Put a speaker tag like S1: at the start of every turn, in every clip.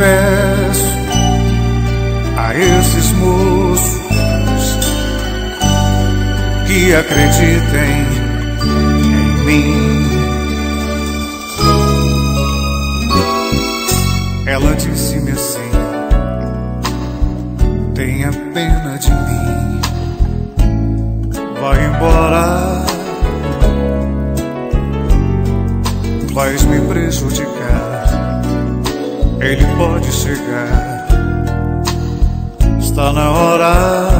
S1: peço a esses moços que acreditem em mim. Ela disse-me assim: tenha pena de mim, vai embora, vais me prejudicar, ele pode chegar, está na hora.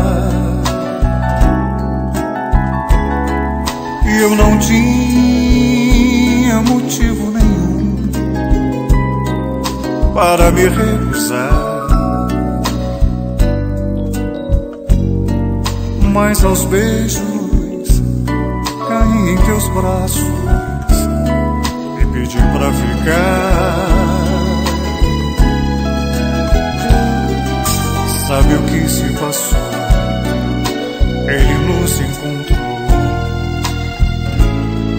S1: E eu não tinha motivo nenhum para me recusar, mas aos beijos caí em teus braços e pedi pra ficar. Sabe o que se passou? Ele nos encontrou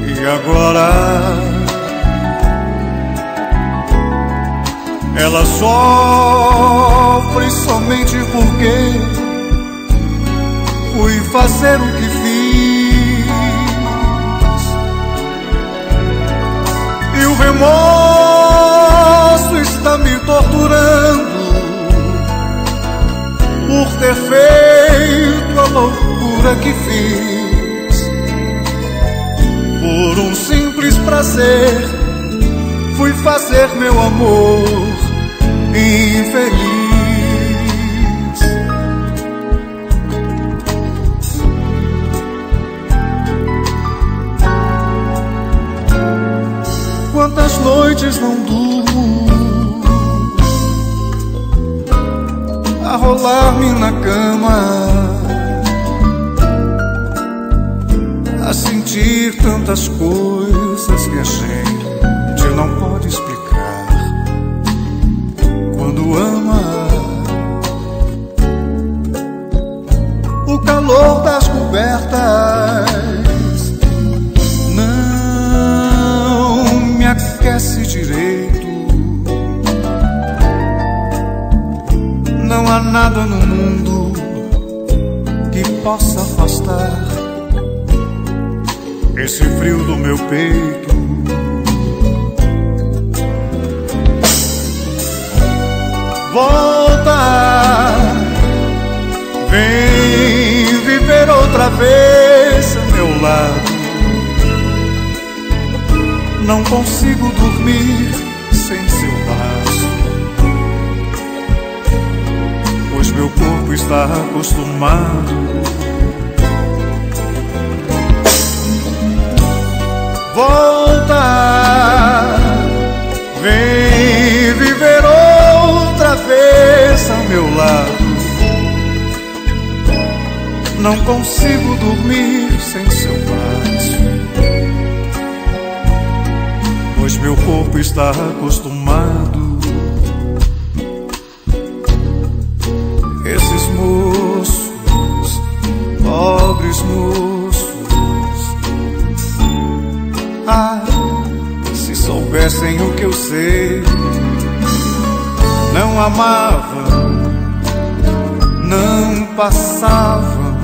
S1: e agora ela sofre somente porque fui fazer o que fiz, e o remorso está me torturando por ter feito a loucura que fiz. Por um simples prazer fui fazer meu amor infeliz. Quantas noites não durmo a rolar-me na cama, a sentir tantas coisas que a gente não pode explicar quando ama. O calor das cobertas não me aquece direito. Não há nada no mundo que possa afastar esse frio do meu peito. Volta, vem viver outra vez ao meu lado. Não consigo dormir sem seu braço, pois meu corpo está acostumado. Volta, vem viver outra vez ao meu lado. Não consigo dormir sem seu braço, pois meu corpo está acostumado. Esses moços, pobres moços, ah, se soubessem o que eu sei, não amavam, não passavam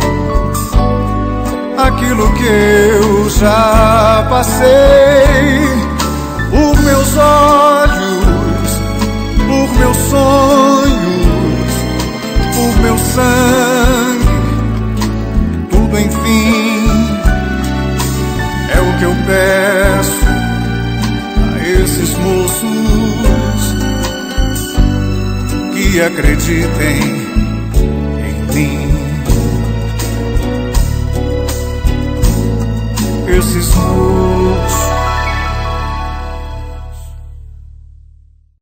S1: aquilo que eu já passei. Por meus olhos, por meus sonhos, por meu sangue, tudo enfim é o que eu peço a esses moços que acreditem em mim. Esses moços